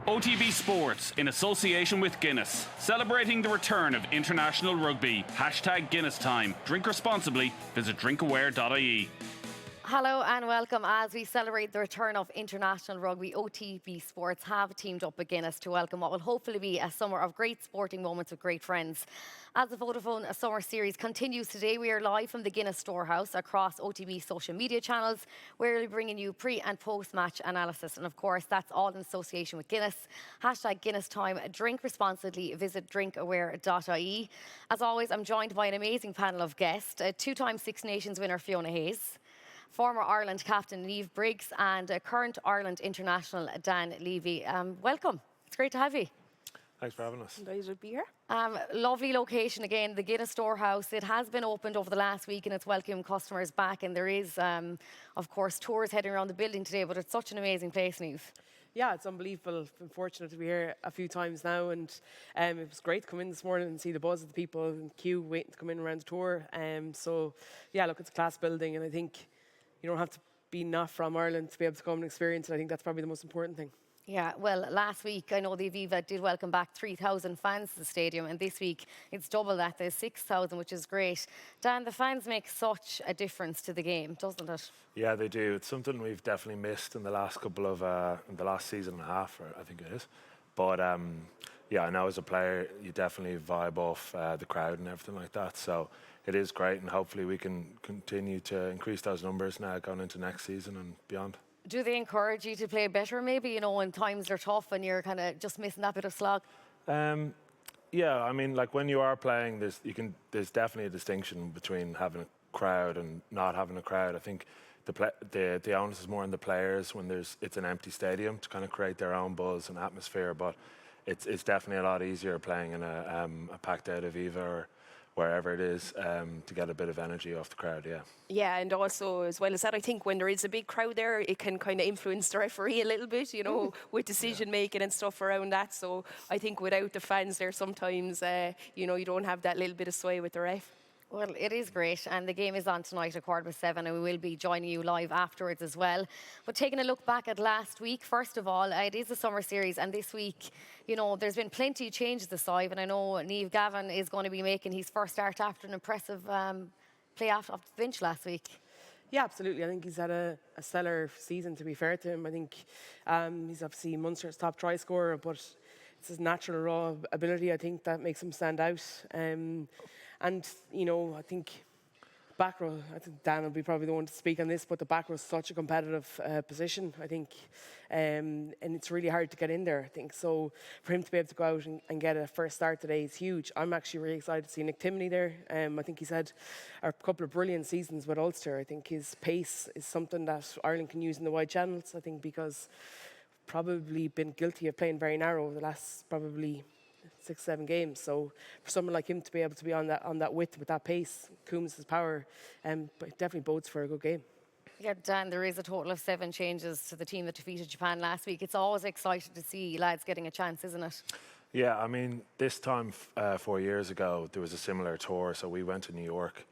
OTB Sports, in association with Guinness, celebrating the return of International Rugby. Hashtag Guinness time. Drink responsibly. Visit drinkaware.ie. Hello and welcome. As we celebrate the return of International Rugby, OTB Sports have teamed up with Guinness to welcome what will hopefully be a summer of great sporting moments with great friends. As the Vodafone Summer Series continues today, we are live from the Guinness Storehouse across OTB social media channels, where we'll be bringing you pre- and post-match analysis. And of course, that's all in association with Guinness. Hashtag Guinness time. Drink responsibly. Visit drinkaware.ie. As always, I'm joined by an amazing panel of guests. Two-time Six Nations winner Fiona Hayes, former Ireland captain Niamh Briggs, and current Ireland international Dan Levy. Welcome. It's great to have you. Thanks for having us. Delighted to be here. Lovely location again, the Guinness Storehouse. It has been opened over the last week and it's welcoming customers back. And there is, of course, tours heading around the building today, but it's such an amazing place, Niamh. Yeah, it's unbelievable. I've been fortunate to be here a few times now, and it was great to come in this morning and see the buzz of the people in queue waiting to come in around the tour. So, yeah, look, it's a class building, and I think you don't have to be not from Ireland to be able to come and experience it. I think that's probably the most important thing. Yeah, well, last week, I know the Aviva did welcome back 3,000 fans to the stadium, and this week it's double that. There's 6,000, which is great. Dan, the fans make such a difference to the game, doesn't it? Yeah, they do. It's something we've definitely missed in the last couple of, in the last season and a half, I think it is. But yeah, I know as a player, you definitely vibe off the crowd and everything like that. So it is great, and hopefully we can continue to increase those numbers now going into next season and beyond. Do they encourage you to play better, maybe, you know, when times are tough and you're kind of just missing that bit of slog? Yeah, I mean, like when you are playing, there's definitely a distinction between having a crowd and not having a crowd. I think the onus is more on the players when it's an empty stadium to kind of create their own buzz and atmosphere. But it's definitely a lot easier playing in a packed out Aviva or wherever it is, to get a bit of energy off the crowd, yeah. Yeah, and also, as well as that, I think when there is a big crowd there, it can kind of influence the referee a little bit, you know, with decision-making and stuff around that. So I think without the fans there, sometimes, you know, you don't have that little bit of sway with the ref. Well, it is great, and the game is on tonight at 7:15, and we will be joining you live afterwards as well. But taking a look back at last week, first of all, it is a summer series, and this week, you know, there's been plenty of changes this side, and I know Niamh Gavin is going to be making his first start after an impressive play off the bench last week. Yeah, absolutely. I think he's had a stellar season, to be fair to him. I think he's obviously Munster's top try scorer, but it's his natural raw ability, I think, that makes him stand out. And, you know, I think back row, I think Dan will be probably the one to speak on this, but the back row is such a competitive position, I think. And it's really hard to get in there, I think. So for him to be able to go out and get a first start today is huge. I'm actually really excited to see Nick Timoney there. I think he's had a couple of brilliant seasons with Ulster. I think his pace is something that Ireland can use in the wide channels, I think, because probably been guilty of playing very narrow the last probably 6-7 games. So for someone like him to be able to be on that width with that pace, Coombs' power, definitely bodes for a good game. Yeah, Dan, there is a total of 7 changes to the team that defeated Japan last week. It's always exciting to see lads getting a chance, isn't it? Yeah, I mean, this time 4 years ago, there was a similar tour. So we went to New York,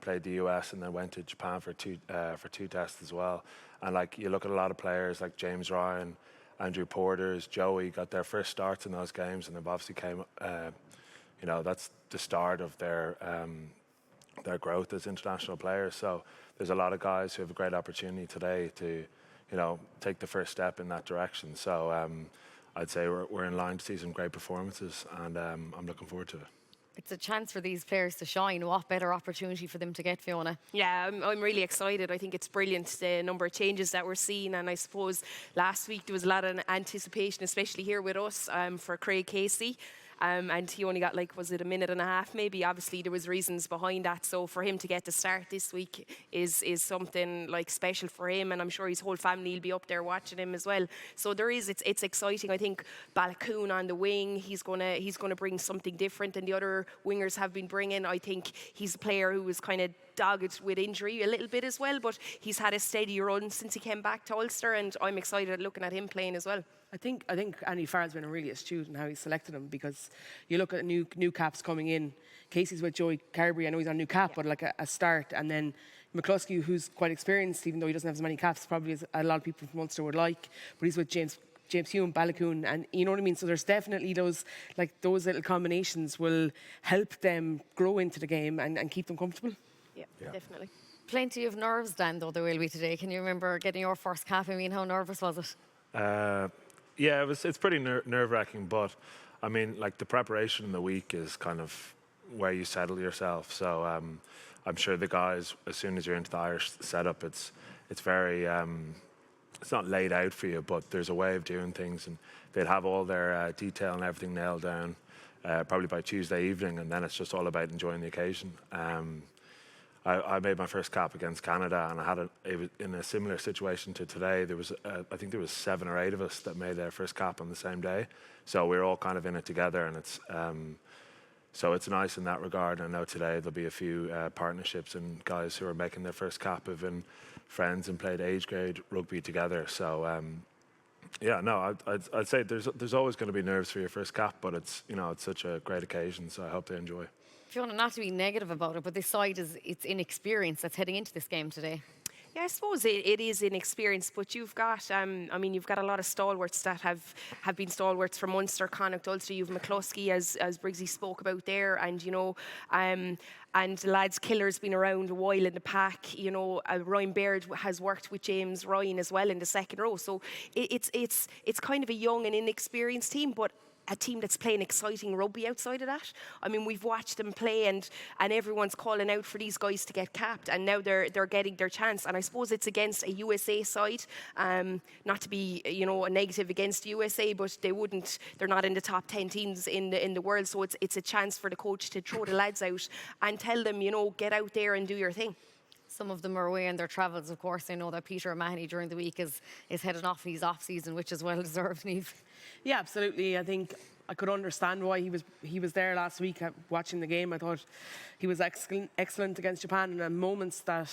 played the US, and then went to Japan for two tests as well. And like you look at a lot of players like James Ryan, Andrew Porter's, Joey got their first starts in those games, and they've obviously came, you know, that's the start of their growth as international players. So there's a lot of guys who have a great opportunity today to, you know, take the first step in that direction. So I'd say we're in line to see some great performances, and I'm looking forward to it. It's a chance for these players to shine. What better opportunity for them to get, Fiona? Yeah, I'm really excited. I think it's brilliant, the number of changes that we're seeing. And I suppose last week there was a lot of anticipation, especially here with us, for Craig Casey. And he only got, like, was it a minute and a half maybe? Obviously there was reasons behind that. So for him to get to start this week is something like special for him, and I'm sure his whole family will be up there watching him as well. So it's exciting. I think Balakoon on the wing, he's gonna bring something different than the other wingers have been bringing. I think he's a player who was kind of dogged with injury a little bit as well, but he's had a steady run since he came back to Ulster, and I'm excited looking at him playing as well. I think Andy Farrell's been really astute in how he's selected him, because you look at new caps coming in. Casey's with Joey Carberry. I know he's on a new cap, but like a start. And then McCluskey, who's quite experienced, even though he doesn't have as many caps probably as a lot of people from Ulster would like. But he's with James James Hume, Balakoon, and you know what I mean. So there's definitely those little combinations will help them grow into the game and keep them comfortable. Yeah, definitely. Plenty of nerves, Dan, though, there will be today. Can you remember getting your first cap? I mean, how nervous was it? Yeah, it's pretty nerve-wracking, but I mean, like the preparation in the week is kind of where you settle yourself. So I'm sure the guys, as soon as you're into the Irish setup, it's very it's not laid out for you, but there's a way of doing things, and they'd have all their detail and everything nailed down probably by Tuesday evening, and then it's just all about enjoying the occasion. I made my first cap against Canada, and it was in a similar situation to today. There was, I think there was 7 or 8 of us that made their first cap on the same day. So we were all kind of in it together, and so it's nice in that regard. I know today there'll be a few partnerships and guys who are making their first cap have been friends and played age grade rugby together. So yeah, no, I'd say there's always going to be nerves for your first cap, but it's such a great occasion. So I hope they enjoy. Fiona, not to be negative about it, but this side it's inexperience that's heading into this game today. Yeah, I suppose it is inexperience, but you've got, you've got a lot of stalwarts that have been stalwarts from Munster, Connacht, Ulster. You've McCluskey, as Briggsy spoke about there, and and the lads Killer's been around a while in the pack. Ryan Baird has worked with James Ryan as well in the second row. So it's kind of a young and inexperienced team, but a team that's playing exciting rugby outside of that. I mean, we've watched them play, and everyone's calling out for these guys to get capped, and now they're getting their chance. And I suppose it's against a USA side. Not to be a negative against USA, but they're not in the top 10 teams in the world. So it's a chance for the coach to throw the lads out and tell them, get out there and do your thing. Some of them are away on their travels, of course. I know that Peter O'Mahony during the week is heading off his off-season, which is well-deserved, Niamh. Yeah, absolutely. I think I could understand why he was there last week watching the game. I thought he was excellent against Japan, and at moments that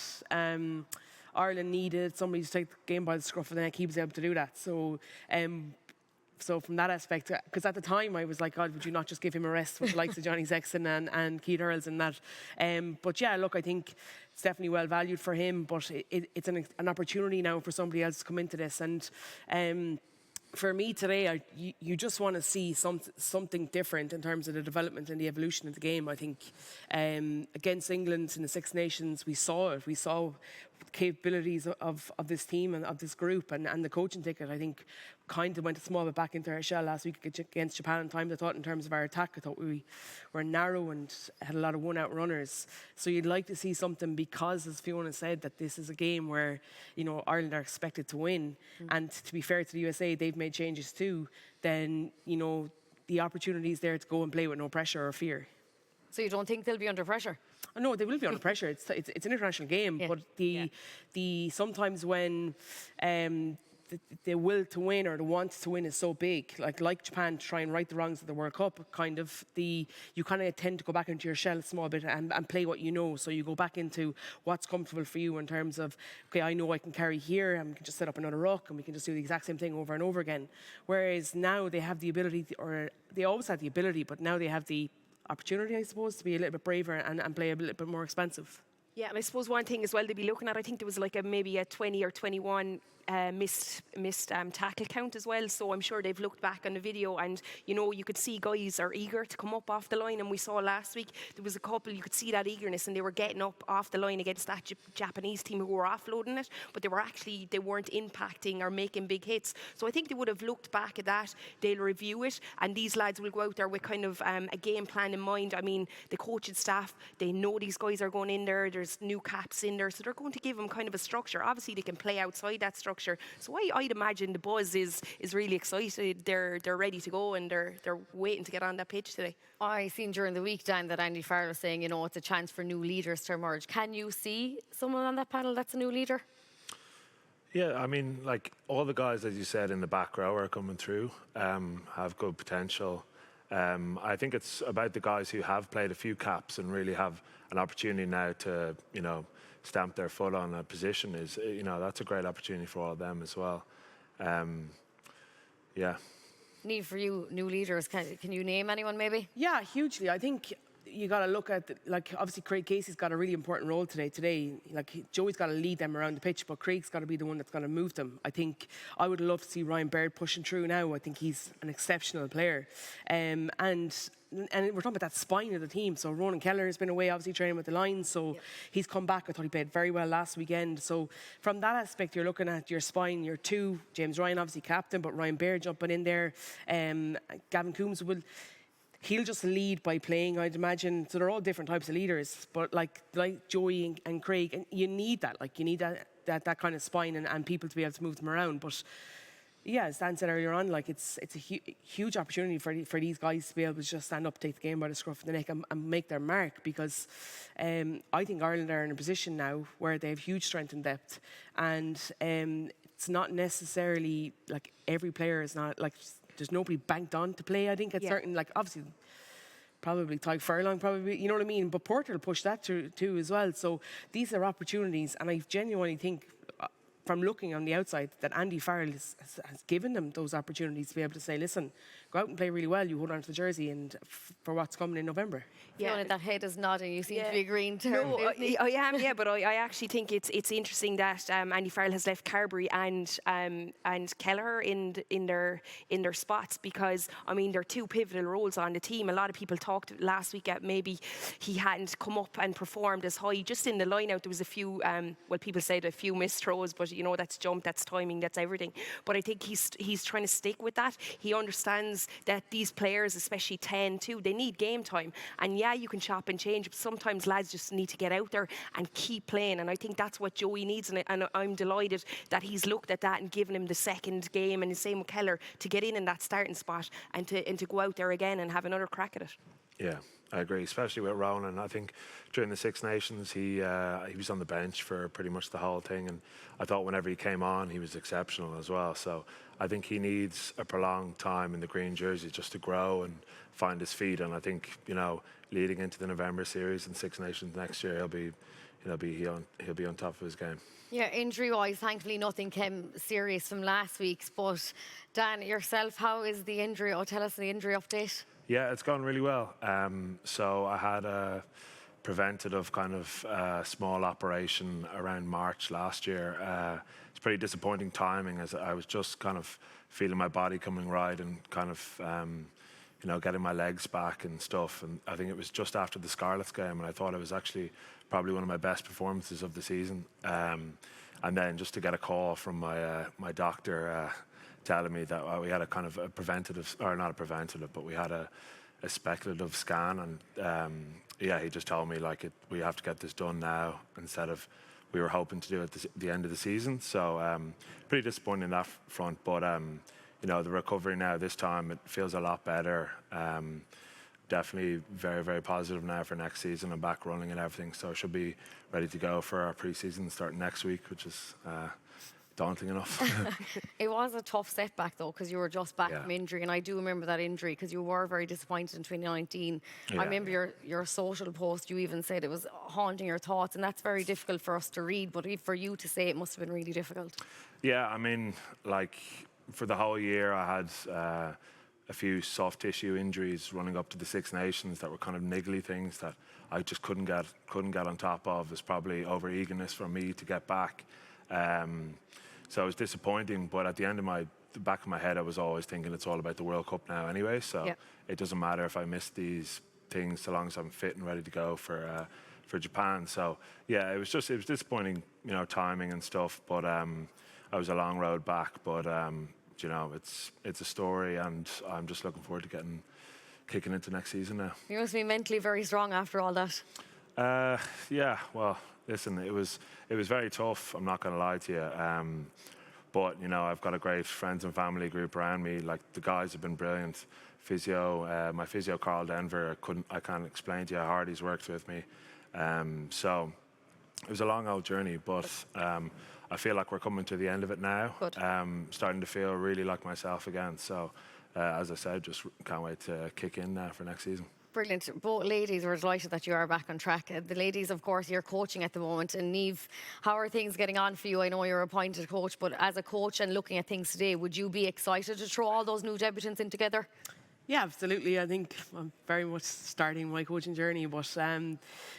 Ireland needed somebody to take the game by the scruff of the neck, he was able to do that. So from that aspect, because at the time I was like, God, would you not just give him a rest with the likes of Johnny Sexton and Keith Earls and that? But yeah, look, I think it's definitely well valued for him, but it's an opportunity now for somebody else to come into this. And for me today, you just want to see something different in terms of the development and the evolution of the game. I think against England in the Six Nations, we saw it. We saw capabilities of this team and of this group, and the coaching ticket, I think, kind of went a small bit back into our shell last week against Japan. In times, I thought in terms of our attack, I thought we were narrow and had a lot of one-out runners. So you'd like to see something, because, as Fiona said, that this is a game where Ireland are expected to win. And to be fair to the USA, they've made changes too. Then the opportunity is there to go and play with no pressure or fear. So you don't think they'll be under pressure? No, they will be under pressure. It's an international game, yeah. But the sometimes when the will to win or the want to win is so big, like Japan, to try and right the wrongs of the World Cup, you kind of tend to go back into your shell a small bit and play what you know. So you go back into what's comfortable for you in terms of, okay, I know I can carry here, and we can just set up another ruck, and we can just do the exact same thing over and over again. Whereas now they have the ability, or they always had the ability, but now they have the opportunity, I suppose, to be a little bit braver and play a little bit more expensive. Yeah, and I suppose one thing as well to be looking at, I think there was maybe a 20 or 21 missed tackle count as well. So I'm sure they've looked back on the video, and you could see guys are eager to come up off the line. And we saw last week there was a couple, you could see that eagerness, and they were getting up off the line against that Japanese team who were offloading it, but they weren't impacting or making big hits. So I think they would have looked back at that. They'll review it, and these lads will go out there with kind of a game plan in mind. I mean, the coaching staff, they know these guys are going in there. There's new caps in there, so they're going to give them kind of a structure. Obviously, they can play outside that structure. So I'd imagine the buzz is really excited. They're ready to go, and they're waiting to get on that pitch today. I seen during the week, Dan, that Andy Farrell was saying, it's a chance for new leaders to emerge. Can you see someone on that panel that's a new leader? Yeah, I mean, all the guys, as you said, in the back row are coming through, have good potential. I think it's about the guys who have played a few caps and really have an opportunity now to, stamp their foot on a position. That's a great opportunity for all of them as well. Yeah. Niamh, for you, new leaders, can you name anyone maybe? Yeah, hugely. I think you got to look at, like, obviously Craig Casey's got a really important role today. Like, Joey's got to lead them around the pitch, but Craig's got to be the one that's going to move them. I think I would love to see Ryan Baird pushing through now. I think he's an exceptional player. And we're talking about that spine of the team. So Ronan Keller has been away, obviously training with the Lions. So he's come back. I thought he played very well last weekend. So from that aspect, you're looking at your spine, your two. James Ryan, obviously captain, but Ryan Baird jumping in there. Gavin Coombs he'll just lead by playing, I'd imagine. So they're all different types of leaders. But like Joey and Craig, and you need that. Like, you need that kind of spine and people to be able to move them around. But yeah, as Dan said earlier on, like, it's a huge opportunity for these guys to be able to just stand up, take the game by the scruff of the neck and make their mark, because I think Ireland are in a position now where they have huge strength and depth, and it's not necessarily like every player is not like, there's nobody banked on to play. I think at certain, like, obviously probably Ty Furlong, probably, you know what I mean, but Porter will push that too as well. So these are opportunities, and I genuinely think, from looking on the outside, that Andy Farrell has given them those opportunities to be able to say, listen, go out and play really well, you hold on to the jersey, and for what's coming in November. Fiona, that head is nodding. You seem to be agreeing to her. No, I am, but I actually think it's interesting that Andy Farrell has left Carberry and Kelleher in their spots, because I mean, they're two pivotal roles on the team. A lot of people talked last week at maybe he hadn't come up and performed as high. Just in the line-out, there was a few, people said a few missed throws, but you know, that's jump, that's timing, that's everything. But I think he's trying to stick with that. He understands that these players, especially 10 too, they need game time. And yeah, you can chop and change, but sometimes lads just need to get out there and keep playing. And I think that's what Joey needs. And I'm delighted that he's looked at that and given him the second game, and the same with Keller, to get in that starting spot and to go out there again and have another crack at it. Yeah, I agree, especially with Ronan. I think during the Six Nations, he was on the bench for pretty much the whole thing, and I thought whenever he came on, he was exceptional as well. So I think he needs a prolonged time in the green jersey just to grow and find his feet. And I think, you know, leading into the November series and Six Nations next year, he'll be on top of his game. Yeah, injury-wise, thankfully nothing came serious from last week's. But Dan, yourself, how is the injury? Tell us the injury update. Yeah, it's gone really well. So I had a preventative kind of small operation around March last year. It's pretty disappointing timing, as I was just kind of feeling my body coming right and kind of, getting my legs back and stuff. And I think it was just after the Scarlets game, and I thought it was actually probably one of my best performances of the season. And then just to get a call from my doctor telling me that we had a kind of a preventative, or not a preventative, but we had a speculative scan, and he just told me we have to get this done now instead of we were hoping to do it at the end of the season. So pretty disappointing in that front, but the recovery now this time, it feels a lot better. Definitely very, very positive now for next season. I'm back running and everything, so I should be ready to go for our pre-season starting next week, which is daunting enough. It was a tough setback though, because you were just back from injury, and I do remember that injury because you were very disappointed in 2019. I remember your social post, you even said it was haunting your thoughts, and that's very difficult for us to read, but for you to say, it must have been really difficult. Yeah, I mean, for the whole year I had a few soft tissue injuries running up to the Six Nations that were kind of niggly things that I just couldn't get on top of. It's probably over eagerness from me to get back. So it was disappointing, but at the end of the back of my head, I was always thinking it's all about the World Cup now anyway, so it doesn't matter if I miss these things so long as I'm fit and ready to go for Japan. So yeah, it was disappointing, timing and stuff, but I was a long road back, but it's a story, and I'm just looking forward to kicking into next season now. You must be mentally very strong after all that. Yeah, well, listen, it was very tough, I'm not going to lie to you. But, I've got a great friends and family group around me. The guys have been brilliant. My physio, Carl Denver, I can't explain to you how hard he's worked with me. So it was a long old journey, but I feel like we're coming to the end of it now. Starting to feel really like myself again. So, as I said, just can't wait to kick in now for next season. Brilliant. Both ladies, we're delighted that you are back on track. The ladies, of course, you're coaching at the moment. And Niamh, how are things getting on for you? I know you're a appointed coach, but as a coach and looking at things today, would you be excited to throw all those new debutants in together? Yeah, absolutely. I think I'm very much starting my coaching journey, but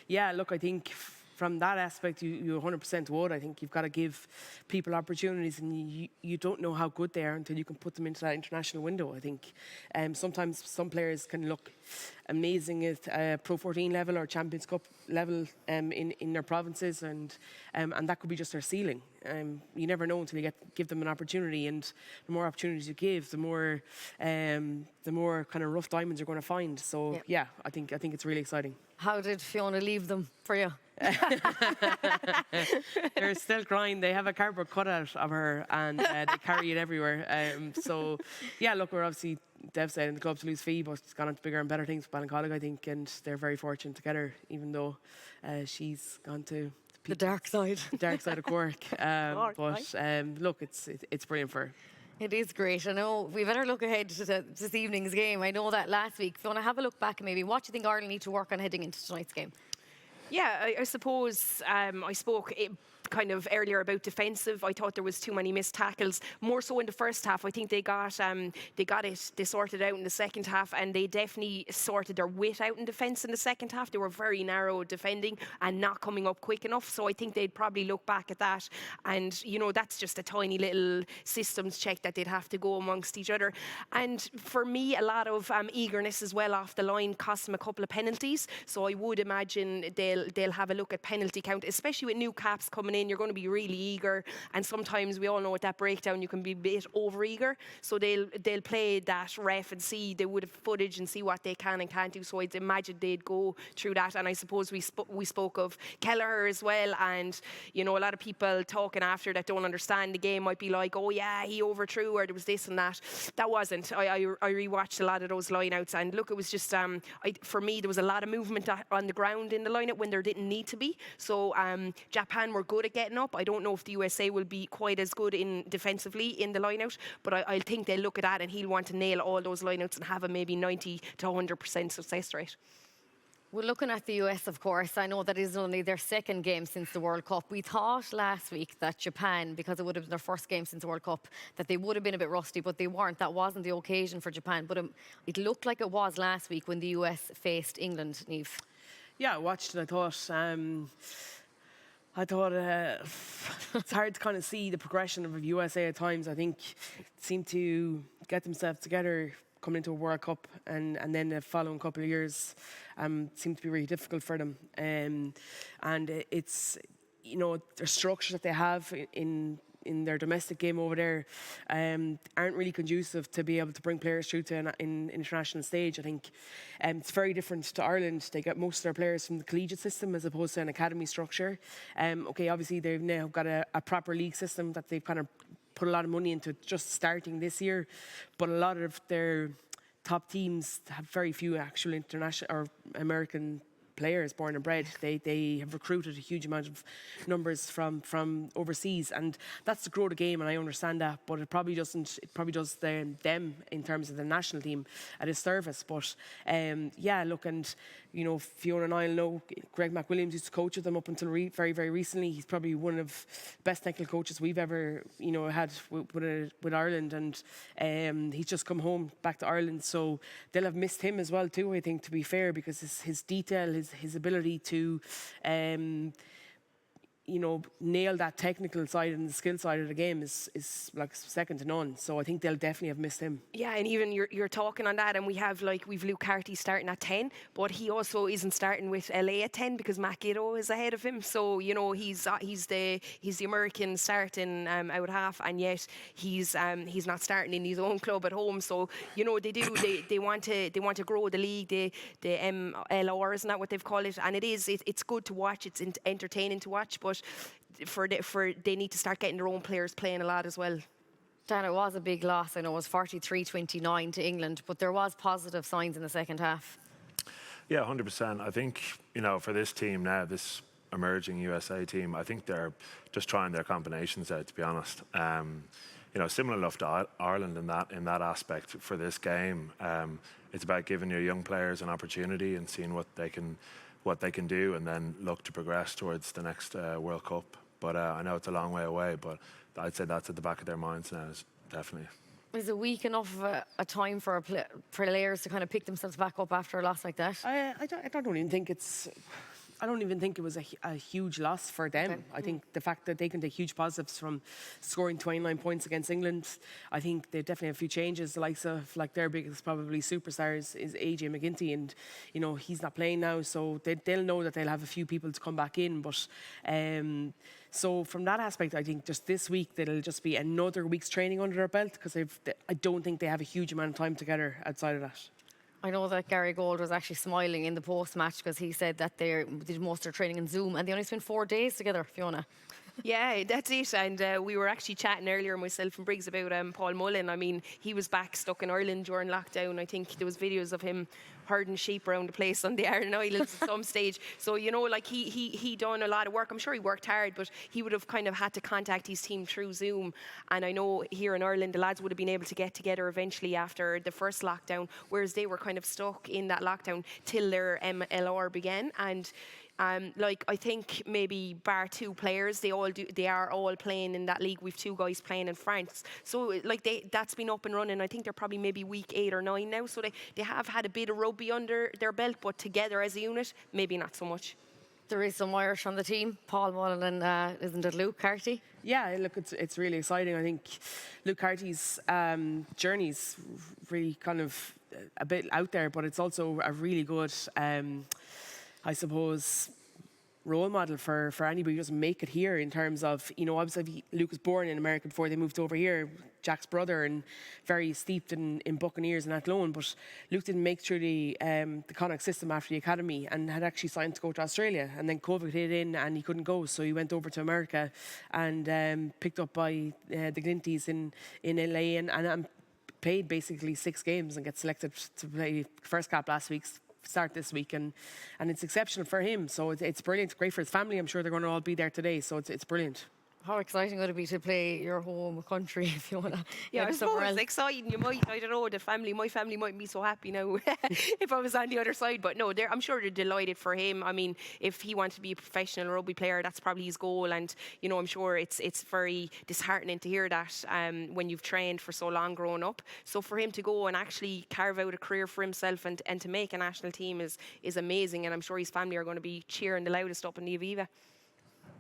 yeah, look, I think from that aspect, you 100% would. I think you've got to give people opportunities, and you don't know how good they are until you can put them into that international window. I think sometimes some players can look amazing at Pro 14 level or Champions Cup level in their provinces, and that could be just their ceiling. You never know until you give them an opportunity, and the more opportunities you give, the more kind of rough diamonds you're going to find. So yeah, I think it's really exciting. How did Fiona leave them for you? They're still crying. They have a cardboard cutout of her, and they carry it everywhere. So yeah, look, we're obviously devastated in the club to lose Fee, but it's gone on to bigger and better things with Ballincollig, I think, and they're very fortunate to get her, even though she's gone to The dark side. the dark side of Cork. Look, it's brilliant for her. It is great. I know we better look ahead to this evening's game. I know that last week. If you want to have a look back, maybe what do you think Ireland need to work on heading into tonight's game? Yeah, I suppose I spoke kind of earlier about defensive. I thought there was too many missed tackles, more so in the first half. I think they sorted out in the second half, and they definitely sorted their wit out in defence in the second half. They were very narrow defending and not coming up quick enough. So I think they'd probably look back at that, and that's just a tiny little systems check that they'd have to go amongst each other. And for me, a lot of eagerness as well off the line cost them a couple of penalties. So I would imagine they'll have a look at penalty count, especially with new caps coming in. You're going to be really eager, and sometimes we all know at that breakdown you can be a bit over eager. So they'll play that ref and see, they would have footage and see what they can and can't do. So I'd imagine they'd go through that. And I suppose we spoke of Kelleher as well, and a lot of people talking after that don't understand the game might be like, oh yeah, he overthrew, or there was this and that. That wasn't. I rewatched a lot of those lineouts, and look, it was just for me there was a lot of movement on the ground in the lineout when there didn't need to be. So Japan were good at getting up. I don't know if the USA will be quite as good in defensively in the lineout, but I think they'll look at that and he'll want to nail all those lineouts and have a maybe 90 to 100% success rate. We're looking at the US, of course. I know that is only their second game since the World Cup. We thought last week that Japan, because it would have been their first game since the World Cup, that they would have been a bit rusty, but they weren't. That wasn't the occasion for Japan. But it looked like it was last week when the US faced England, Niamh. Yeah, I watched it. I thought it's hard to kind of see the progression of USA at times. I think seemed to get themselves together coming into a World Cup, and then the following couple of years seemed to be really difficult for them. And it's their structures that they have in their domestic game over there aren't really conducive to be able to bring players through to an international stage. I think it's very different to Ireland. They get most of their players from the collegiate system as opposed to an academy structure. Obviously they've now got a proper league system that they've kind of put a lot of money into just starting this year, but a lot of their top teams have very few actual international or American players born and bred. They have recruited a huge amount of numbers from overseas, and that's to grow the game, and I understand that, but it probably does them in terms of the national team at its service. But look, and Fiona and I know Greg McWilliams used to coach with them up until very, very recently. He's probably one of the best technical coaches we've ever had with Ireland, and he's just come home back to Ireland, so they'll have missed him as well too, I think, to be fair, because his detail, his ability to nail that technical side and the skill side of the game is like second to none. So I think they'll definitely have missed him. Yeah, and even you're talking on that, and we've Luke Carty starting at 10, but he also isn't starting with LA at 10 because Matt Giddo is ahead of him. So he's the American starting out half, and yet he's not starting in his own club at home. So they want to grow the league, the MLR, isn't that what they've called it? And it's good to watch. It's entertaining to watch, but they need to start getting their own players playing a lot as well. Dan, it was a big loss. I know it was 43-29 to England, but there was positive signs in the second half. Yeah, 100%. I think, for this team now, this emerging USA team, I think they're just trying their combinations out, to be honest. Similar enough to Ireland in that aspect for this game. It's about giving your young players an opportunity and seeing what they can do, and then look to progress towards the next World Cup. But I know it's a long way away, but I'd say that's at the back of their minds now, definitely. Is a week enough of a time for players to kind of pick themselves back up after a loss like that? I don't even think it's. I don't even think it was a huge loss for them. Okay. I think the fact that they can take huge positives from scoring 29 points against England, I think they definitely have a few changes. The likes of like their biggest probably superstars is AJ McGinty, and you know he's not playing now, so they'll know that they'll have a few people to come back in. But so from that aspect, I think just this week it'll just be another week's training under their belt, because I don't think they have a huge amount of time together outside of that. I know that Gary Gold was actually smiling in the post-match because he said that they did most of their training in Zoom and they only spent 4 days together, Fiona. Yeah, that's it. And we were actually chatting earlier, myself and Briggs, about Paul Mullen. I mean, he was back stuck in Ireland during lockdown. I think there was videos of him herding sheep around the place on the Ireland Islands at some stage. So, you know, like he done a lot of work. I'm sure he worked hard, but he would have kind of had to contact his team through Zoom. And I know here in Ireland, the lads would have been able to get together eventually after the first lockdown, whereas they were kind of stuck in that lockdown till their MLR began. And like I think maybe bar 2 players, they are all playing in that league. We've 2 guys playing in France, so like that's been up and running. I think they're probably maybe week 8 or 9 now, so they have had a bit of rugby under their belt, but together as a unit, maybe not so much. There is some Irish on the team. Paul Mullen and isn't it Luke Carty? Yeah, look, it's really exciting. I think Luke Carty's journey's really kind of a bit out there, but it's also a really good I suppose, role model for anybody who doesn't make it here, in terms of, you know, obviously Luke was born in America before they moved over here, Jack's brother, and very steeped in Buccaneers and Athlone, but Luke didn't make through the Connacht system after the academy and had actually signed to go to Australia, and then COVID hit in and he couldn't go, so he went over to America and picked up by the Glinties in LA and played basically 6 games and get selected to play first cap last week, start this week, and it's exceptional for him. So it's brilliant. It's great for his family. I'm sure they're going to all be there today. So it's brilliant. How exciting would it be to play your home country if you want to? Yeah, I suppose it's exciting. You might, I don't know, my family mightn't be so happy now if I was on the other side. But no, I'm sure they're delighted for him. I mean, if he wanted to be a professional rugby player, that's probably his goal. And, you know, I'm sure it's very disheartening to hear that when you've trained for so long growing up. So for him to go and actually carve out a career for himself and to make a national team is amazing. And I'm sure his family are going to be cheering the loudest up in the Aviva.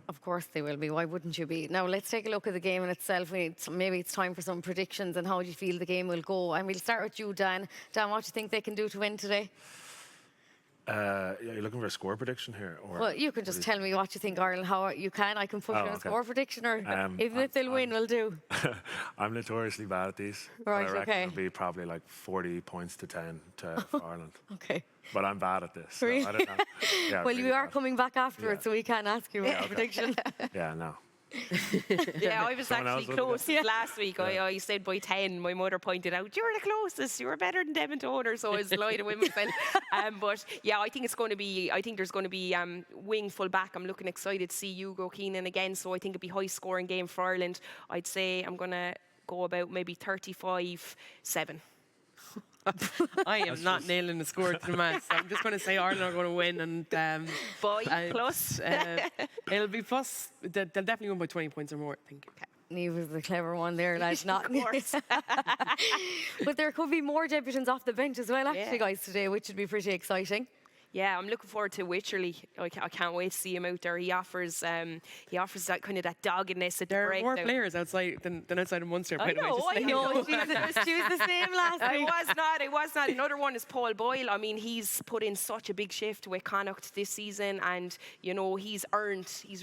Of course they will be. Why wouldn't you be? Now, let's take a look at the game in itself. Maybe it's time for some predictions and how do you feel the game will go. And we'll start with you, Dan. Dan, what do you think they can do to win today? You're looking for a score prediction here? Or well, you can just tell me what you think, Ireland, how you can. I can put in a score prediction, or even if they'll win, we'll do. I'm notoriously bad at these. Right, I reckon okay. it'll be probably like 40 points to 10 for Ireland. Okay. But I'm bad at this. So Really? I don't know. Yeah, well, really you are bad. coming back afterwards, Yeah. so we can ask you a prediction. Yeah, no. Yeah, I was Someone actually else will close last week. I said by 10. My mother pointed out, you were the closest. You were better than Devin Toner. So I was delighted with myself. But yeah, I think there's going to be wing full back. I'm looking excited to see Hugo Keenan again. So I think it'll be high scoring game for Ireland. I'd say I'm going to go about maybe 35-7. I am not nailing the score to the max. I'm just going to say Ireland are going to win, and Plus. It'll be plus. They'll definitely win by 20 points or more, I think. Okay. Neve was the clever one there, lads. Not Of course. But there could be more debutants off the bench as well, actually, Yeah. guys, today, which would be pretty exciting. Yeah, I'm looking forward to Wycherley. I can't wait to see him out there. He offers that kind of that doggedness at the There are more breakdown. players outside than outside of Munster, by I the way. know, just I saying. know. She was the same last I week. was not. Another one is Paul Boyle. I mean, he's put in such a big shift with Connacht this season, and you know he's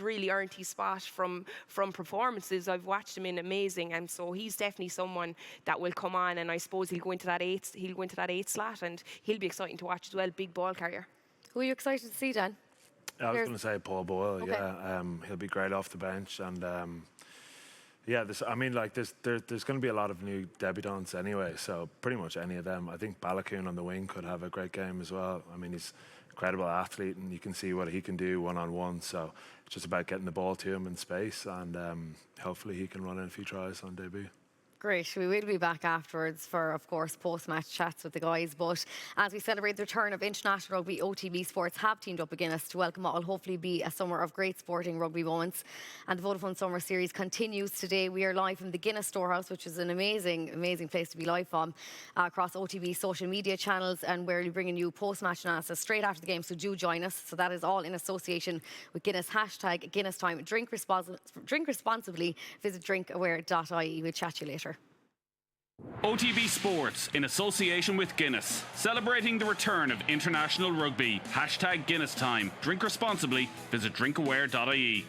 really earned his spot from performances. I've watched him in amazing, and so he's definitely someone that will come on. And I suppose he'll go into that eighth slot, and he'll be exciting to watch as well. Big ball carrier. Who are you excited to see, Dan? I was going to say Paul Boyle. Okay. Yeah, he'll be great off the bench, and there's going to be a lot of new debutants anyway. So pretty much any of them. I think Balakoon on the wing could have a great game as well. I mean, he's an incredible athlete, and you can see what he can do one-on-one. So it's just about getting the ball to him in space, and hopefully he can run in a few tries on debut. Great. We will be back afterwards for, of course, post-match chats with the guys. But as we celebrate the return of International Rugby, OTB Sports have teamed up with Guinness to welcome what will hopefully be a summer of great sporting rugby moments. And the Vodafone Summer Series continues today. We are live from the Guinness Storehouse, which is an amazing, amazing place to be live from, across OTB social media channels, and we're bringing you post-match analysis straight after the game. So do join us. So that is all in association with Guinness. Hashtag Guinness Time. Drink responsibly. Visit drinkaware.ie. We'll chat to you later. OTB Sports in association with Guinness, celebrating the return of International Rugby. Hashtag Guinness Time. Drink responsibly. Visit drinkaware.ie.